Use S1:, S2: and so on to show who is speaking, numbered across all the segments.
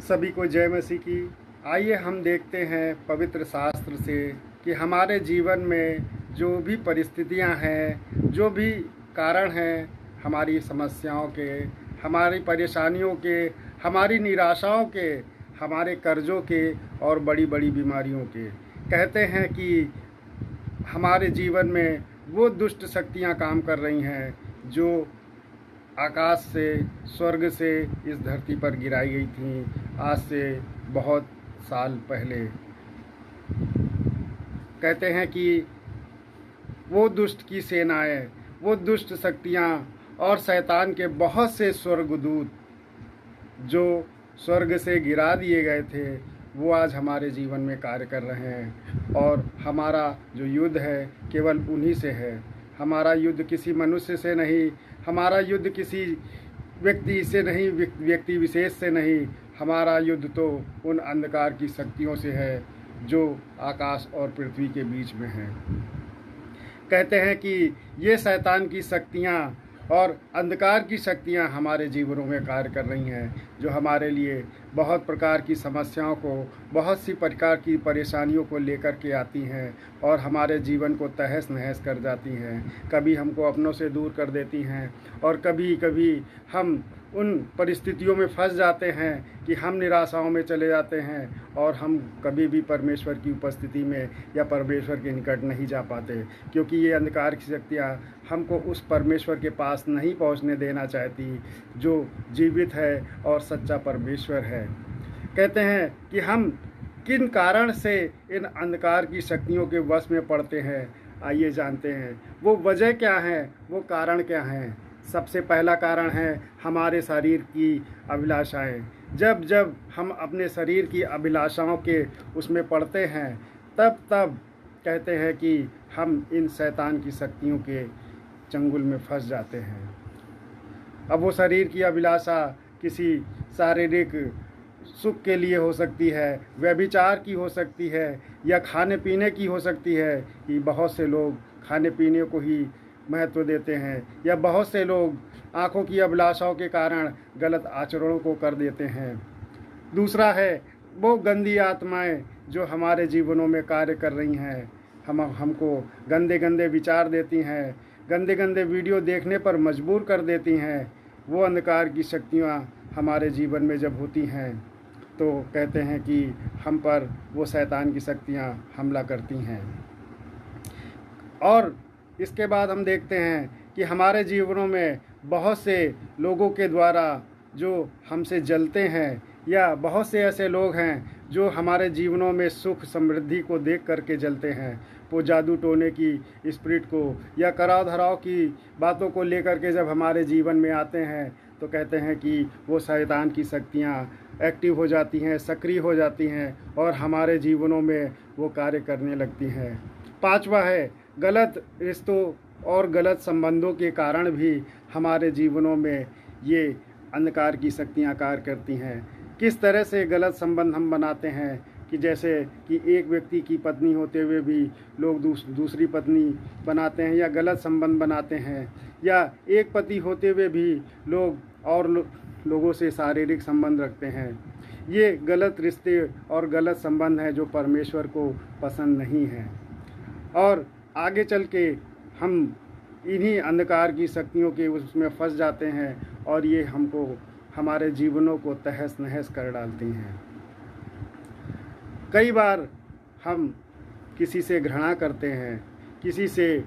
S1: सभी को जय मसीह की। आइए हम देखते हैं पवित्र शास्त्र से कि हमारे जीवन में जो भी परिस्थितियां हैं, जो भी कारण हैं, हमारी समस्याओं के, हमारी परेशानियों के, हमारी निराशाओं के, हमारे कर्जों के और बड़ी बड़ी बीमारियों के, कहते हैं कि हमारे जीवन में वो दुष्ट शक्तियां काम कर रही हैं जो आकाश से, स्वर्ग से इस धरती पर गिराई गई थी आज से बहुत साल पहले। कहते हैं कि वो दुष्ट की सेनाएं, वो दुष्ट शक्तियां और शैतान के बहुत से स्वर्गदूत जो स्वर्ग से गिरा दिए गए थे, वो आज हमारे जीवन में कार्य कर रहे हैं। और हमारा जो युद्ध है केवल उन्हीं से है। हमारा युद्ध किसी मनुष्य से नहीं, हमारा युद्ध किसी व्यक्ति से नहीं, व्यक्ति विशेष से नहीं। हमारा युद्ध तो उन अंधकार की शक्तियों से है जो आकाश और पृथ्वी के बीच में हैं। कहते हैं कि ये शैतान की शक्तियाँ और अंधकार की शक्तियाँ हमारे जीवनों में कार्य कर रही हैं, जो हमारे लिए बहुत प्रकार की समस्याओं को, बहुत सी प्रकार की परेशानियों को लेकर के आती हैं और हमारे जीवन को तहस नहस कर जाती हैं। कभी हमको अपनों से दूर कर देती हैं और कभी कभी हम उन परिस्थितियों में फंस जाते हैं कि हम निराशाओं में चले जाते हैं और हम कभी भी परमेश्वर की उपस्थिति में या परमेश्वर के निकट नहीं जा पाते, क्योंकि ये अंधकार की शक्तियाँ हमको उस परमेश्वर के पास नहीं पहुंचने देना चाहती जो जीवित है और सच्चा परमेश्वर है। कहते हैं कि हम किन कारण से इन अंधकार की शक्तियों के वश में पड़ते हैं। आइए जानते हैं वो वजह क्या है, वो कारण क्या हैं। सबसे पहला कारण है हमारे शरीर की अभिलाषाएं। जब जब हम अपने शरीर की अभिलाषाओं के उसमें पड़ते हैं, तब तब कहते हैं कि हम इन शैतान की शक्तियों के चंगुल में फंस जाते हैं। अब वो शरीर की अभिलाषा किसी शारीरिक सुख के लिए हो सकती है, व्यभिचार की हो सकती है, या खाने पीने की हो सकती है कि बहुत से लोग खाने पीने को ही महत्व देते हैं, या बहुत से लोग आँखों की अभिलाषाओं के कारण गलत आचरणों को कर देते हैं। दूसरा है वो गंदी आत्माएं जो हमारे जीवनों में कार्य कर रही हैं, हमको गंदे गंदे विचार देती हैं, गंदे गंदे वीडियो देखने पर मजबूर कर देती हैं। वो अंधकार की शक्तियाँ हमारे जीवन में जब होती हैं तो कहते हैं कि हम पर वो शैतान की शक्तियाँ हमला करती हैं। और इसके बाद हम देखते हैं कि हमारे जीवनों में बहुत से लोगों के द्वारा जो हमसे जलते हैं, या बहुत से ऐसे लोग हैं जो हमारे जीवनों में सुख समृद्धि को देख करके जलते हैं। वो जादू टोने की स्पिरिट को या कराव धराव की बातों को लेकर के जब हमारे जीवन में आते हैं तो कहते हैं कि वो शैतान की शक्तियाँ एक्टिव हो जाती हैं, सक्रिय हो जाती हैं और हमारे जीवनों में वो कार्य करने लगती हैं। पांचवा है गलत रिश्तों और गलत संबंधों के कारण भी हमारे जीवनों में ये अंधकार की शक्तियाँ कार्य करती हैं। किस तरह से गलत संबंध हम बनाते हैं कि जैसे कि एक व्यक्ति की पत्नी होते हुए भी लोग दूसरी पत्नी बनाते हैं या गलत संबंध बनाते हैं, या एक पति होते हुए भी लोग और लोगों से शारीरिक संबंध रखते हैं। ये गलत रिश्ते और गलत संबंध हैं जो परमेश्वर को पसंद नहीं हैं, और आगे चल के हम इन्हीं अंधकार की शक्तियों के उसमें फंस जाते हैं और ये हमको हमारे जीवनों को तहस नहस कर डालती हैं। कई बार हम किसी से घृणा करते हैं, किसी से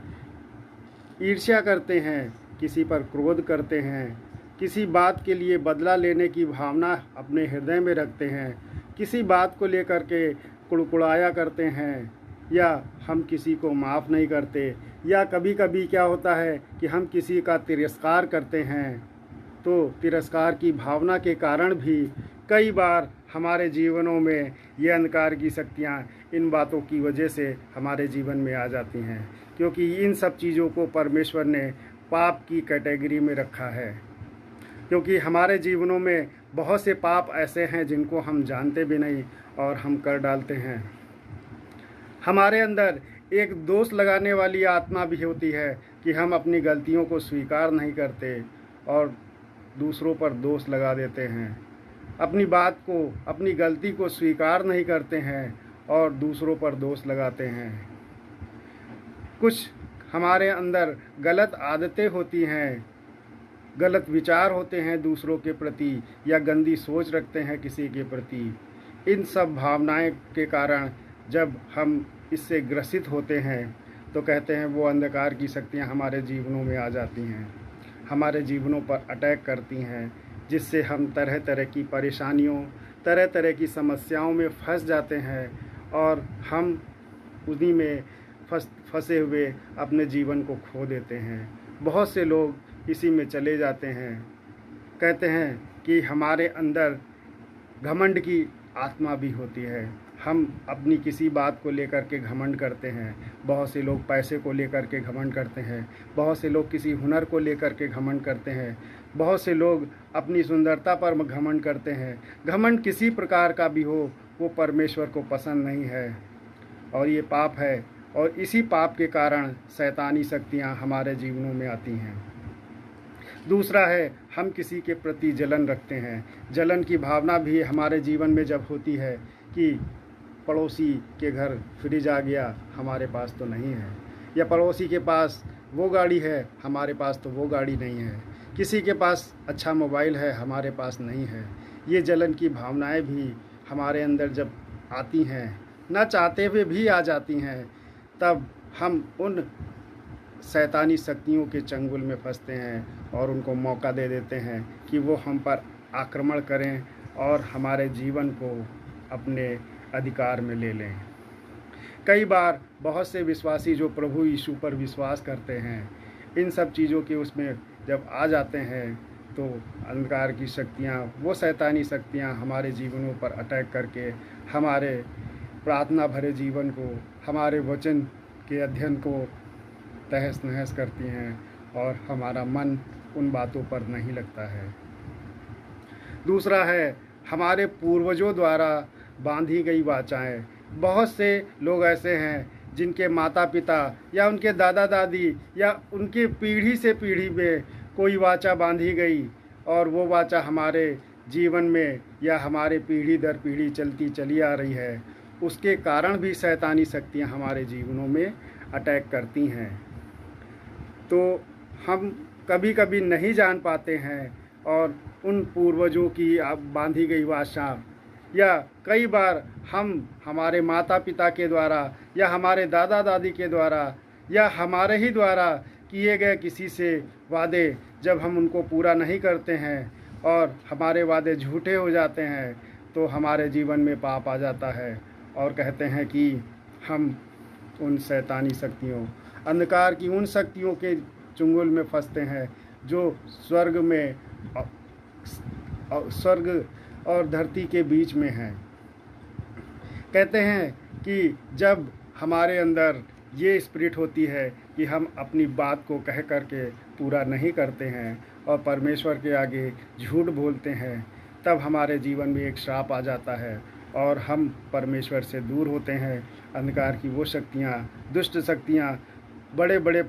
S1: ईर्ष्या करते हैं, किसी पर क्रोध करते हैं, किसी बात के लिए बदला लेने की भावना अपने हृदय में रखते हैं, किसी बात को लेकर के कुड़कुड़ाया करते हैं, या हम किसी को माफ़ नहीं करते, या कभी कभी क्या होता है कि हम किसी का तिरस्कार करते हैं। तो तिरस्कार की भावना के कारण भी कई बार हमारे जीवनों में ये अंधकार की शक्तियाँ इन बातों की वजह से हमारे जीवन में आ जाती हैं, क्योंकि इन सब चीज़ों को परमेश्वर ने पाप की कैटेगरी में रखा है। क्योंकि हमारे जीवनों में बहुत से पाप ऐसे हैं जिनको हम जानते भी नहीं और हम कर डालते हैं। हमारे अंदर एक दोष लगाने वाली आत्मा भी होती है कि हम अपनी गलतियों को स्वीकार नहीं करते और दूसरों पर दोष लगा देते हैं। अपनी बात को, अपनी गलती को स्वीकार नहीं करते हैं और दूसरों पर दोष लगाते हैं। कुछ हमारे अंदर गलत आदतें होती हैं, गलत विचार होते हैं दूसरों के प्रति, या गंदी सोच रखते हैं किसी के प्रति। इन सब भावनाएं के कारण जब हम इससे ग्रसित होते हैं तो कहते हैं वो अंधकार की शक्तियां हमारे जीवनों में आ जाती हैं, हमारे जीवनों पर अटैक करती हैं, जिससे हम तरह तरह की परेशानियों, तरह तरह की समस्याओं में फंस जाते हैं और हम उन्हीं में फंसे हुए अपने जीवन को खो देते हैं। बहुत से लोग इसी में चले जाते हैं। कहते हैं कि हमारे अंदर घमंड की आत्मा भी होती है। हम अपनी किसी बात को लेकर के घमंड करते हैं। बहुत से लोग पैसे को लेकर के घमंड करते हैं, बहुत से लोग किसी हुनर को लेकर के घमंड करते हैं, बहुत से लोग अपनी सुंदरता पर घमंड करते हैं। घमंड किसी प्रकार का भी हो, वो परमेश्वर को पसंद नहीं है और ये पाप है, और इसी पाप के कारण शैतानी शक्तियाँ हमारे जीवनों में आती हैं। दूसरा है, हम किसी के प्रति जलन रखते हैं। जलन की भावना भी हमारे जीवन में जब होती है कि पड़ोसी के घर फ्रिज आ गया, हमारे पास तो नहीं है, या पड़ोसी के पास वो गाड़ी है, हमारे पास तो वो गाड़ी नहीं है, किसी के पास अच्छा मोबाइल है, हमारे पास नहीं है। ये जलन की भावनाएं भी हमारे अंदर जब आती हैं, ना चाहते हुए भी आ जाती हैं, तब हम उन शैतानी शक्तियों के चंगुल में फंसते हैं और उनको मौका दे देते हैं कि वो हम पर आक्रमण करें और हमारे जीवन को अपने अधिकार में ले लें। कई बार बहुत से विश्वासी जो प्रभु यीशु पर विश्वास करते हैं, इन सब चीज़ों के उसमें जब आ जाते हैं तो अंधकार की शक्तियाँ, वो शैतानी शक्तियाँ हमारे जीवनों पर अटैक करके हमारे प्रार्थना भरे जीवन को, हमारे वचन के अध्ययन को तहस नहस करती हैं और हमारा मन उन बातों पर नहीं लगता है। दूसरा है, हमारे पूर्वजों द्वारा बांधी गई वाचाएं। बहुत से लोग ऐसे हैं जिनके माता पिता या उनके दादा दादी या उनके पीढ़ी से पीढ़ी में कोई वाचा बांधी गई और वो वाचा हमारे जीवन में या हमारे पीढ़ी दर पीढ़ी चलती चली आ रही है। उसके कारण भी शैतानी शक्तियाँ हमारे जीवनों में अटैक करती हैं। तो हम कभी कभी नहीं जान पाते हैं और उन पूर्वजों की बांधी गई वाचा, या कई बार हम हमारे माता पिता के द्वारा या हमारे दादा दादी के द्वारा या हमारे ही द्वारा किए गए किसी से वादे जब हम उनको पूरा नहीं करते हैं और हमारे वादे झूठे हो जाते हैं, तो हमारे जीवन में पाप आ जाता है और कहते हैं कि हम उन शैतानी शक्तियों, अंधकार की उन शक्तियों के चुंगल में फंसते हैं जो स्वर्ग और धरती के बीच में हैं। कहते हैं कि जब हमारे अंदर ये स्पिरिट होती है कि हम अपनी बात को कह करके पूरा नहीं करते हैं और परमेश्वर के आगे झूठ बोलते हैं, तब हमारे जीवन में एक श्राप आ जाता है और हम परमेश्वर से दूर होते हैं। अंधकार की वो शक्तियाँ, दुष्ट शक्तियाँ, बड़े बड़े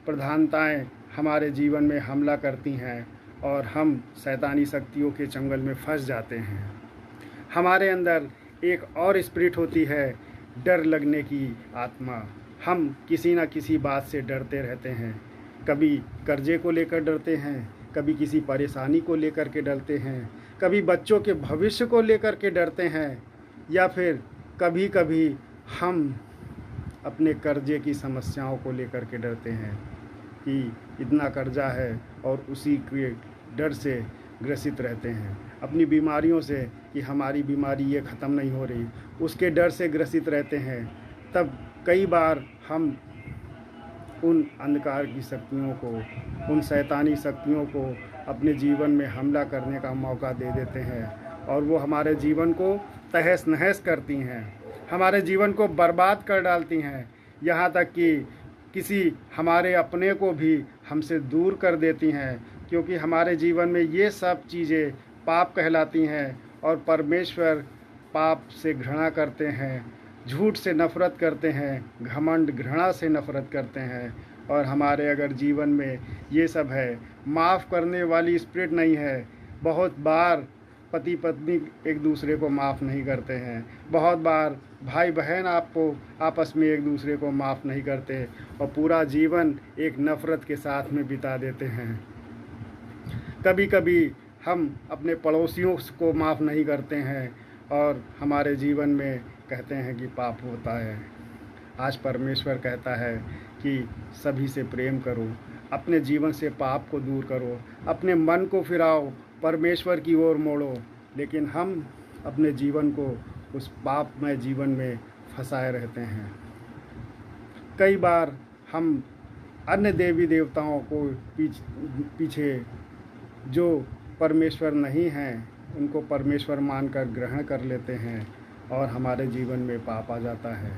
S1: प्रधानताएं हमारे जीवन में हमला करती हैं और हम शैतानी शक्तियों के चंगल में फंस जाते हैं। हमारे अंदर एक और स्पिरिट होती है, डर लगने की आत्मा। हम किसी न किसी बात से डरते रहते हैं। कभी कर्जे को लेकर डरते हैं, कभी किसी परेशानी को लेकर के डरते हैं, कभी बच्चों के भविष्य को लेकर के डरते हैं, या फिर कभी कभी हम अपने कर्जे की समस्याओं को लेकर के डरते हैं कि इतना कर्जा है और उसी के डर से ग्रसित रहते हैं। अपनी बीमारियों से कि हमारी बीमारी ये ख़त्म नहीं हो रही, उसके डर से ग्रसित रहते हैं। तब कई बार हम उन अंधकार की शक्तियों को, उन शैतानी शक्तियों को अपने जीवन में हमला करने का मौका दे देते हैं और वो हमारे जीवन को तहस नहस करती हैं, हमारे जीवन को बर्बाद कर डालती हैं, यहाँ तक कि किसी हमारे अपने को भी हमसे दूर कर देती हैं, क्योंकि हमारे जीवन में ये सब चीज़ें पाप कहलाती हैं और परमेश्वर पाप से घृणा करते हैं, झूठ से नफ़रत करते हैं, घमंड घृणा से नफ़रत करते हैं। और हमारे अगर जीवन में ये सब है, माफ़ करने वाली स्पिरिट नहीं है, बहुत बार पति पत्नी एक दूसरे को माफ़ नहीं करते हैं, बहुत बार भाई बहन आपको आपस में एक दूसरे को माफ़ नहीं करते और पूरा जीवन एक नफ़रत के साथ में बिता देते हैं। कभी कभी हम अपने पड़ोसियों को माफ़ नहीं करते हैं और हमारे जीवन में कहते हैं कि पाप होता है। आज परमेश्वर कहता है कि सभी से प्रेम करो, अपने जीवन से पाप को दूर करो, अपने मन को फिराओ, परमेश्वर की ओर मोड़ो। लेकिन हम अपने जीवन को उस पापमय जीवन में फंसाए रहते हैं। कई बार हम अन्य देवी देवताओं को पीछे जो परमेश्वर नहीं हैं उनको परमेश्वर मानकर ग्रहण कर लेते हैं और हमारे जीवन में पाप आ जाता है,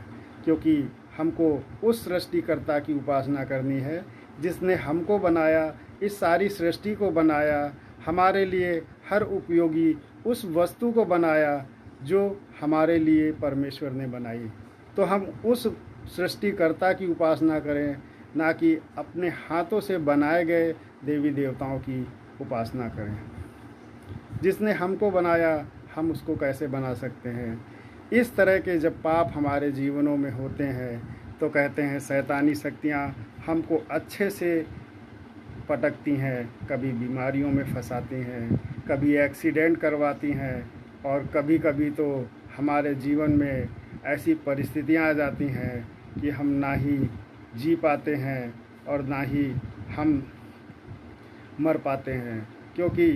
S1: क्योंकि हमको उस सृष्टिकर्ता की उपासना करनी है जिसने हमको बनाया, इस सारी सृष्टि को बनाया, हमारे लिए हर उपयोगी उस वस्तु को बनाया जो हमारे लिए परमेश्वर ने बनाई। तो हम उस सृष्टिकर्ता की उपासना करें, ना कि अपने हाथों से बनाए गए देवी देवताओं की उपासना करें। जिसने हमको बनाया हम उसको कैसे बना सकते हैं? इस तरह के जब पाप हमारे जीवनों में होते हैं तो कहते हैं शैतानी शक्तियाँ हमको अच्छे से पटकती हैं, कभी बीमारियों में फंसाती हैं, कभी एक्सीडेंट करवाती हैं और कभी कभी तो हमारे जीवन में ऐसी परिस्थितियाँ आ जाती हैं कि हम ना ही जी पाते हैं और ना ही हम मर पाते हैं। क्योंकि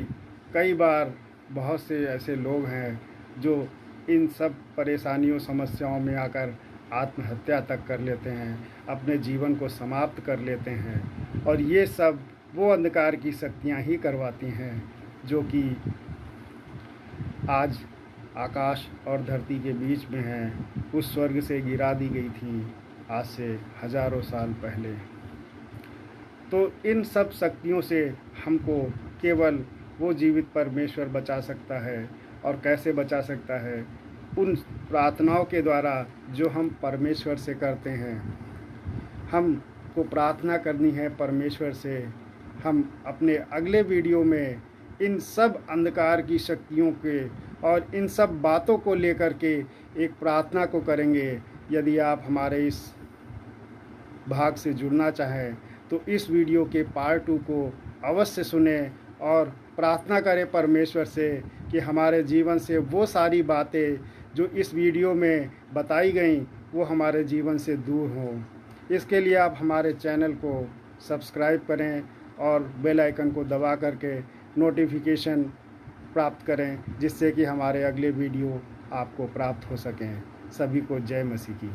S1: कई बार बहुत से ऐसे लोग हैं जो इन सब परेशानियों समस्याओं में आकर आत्महत्या तक कर लेते हैं, अपने जीवन को समाप्त कर लेते हैं। और ये सब वो अंधकार की शक्तियाँ ही करवाती हैं जो कि आज आकाश और धरती के बीच में हैं, उस स्वर्ग से गिरा दी गई थी आज से हजारों साल पहले। तो इन सब शक्तियों से हमको केवल वो जीवित परमेश्वर बचा सकता है। और कैसे बचा सकता है? उन प्रार्थनाओं के द्वारा जो हम परमेश्वर से करते हैं। हमको प्रार्थना करनी है परमेश्वर से। हम अपने अगले वीडियो में इन सब अंधकार की शक्तियों के और इन सब बातों को लेकर के एक प्रार्थना को करेंगे। यदि आप हमारे इस भाग से जुड़ना चाहें तो इस वीडियो के पार्ट 2 को अवश्य सुने और प्रार्थना करें परमेश्वर से कि हमारे जीवन से वो सारी बातें जो इस वीडियो में बताई गई वो हमारे जीवन से दूर हों। इसके लिए आप हमारे चैनल को सब्सक्राइब करें और बेल आइकन को दबा करके नोटिफिकेशन प्राप्त करें, जिससे कि हमारे अगले वीडियो आपको प्राप्त हो सकें। सभी को जय मसीह की।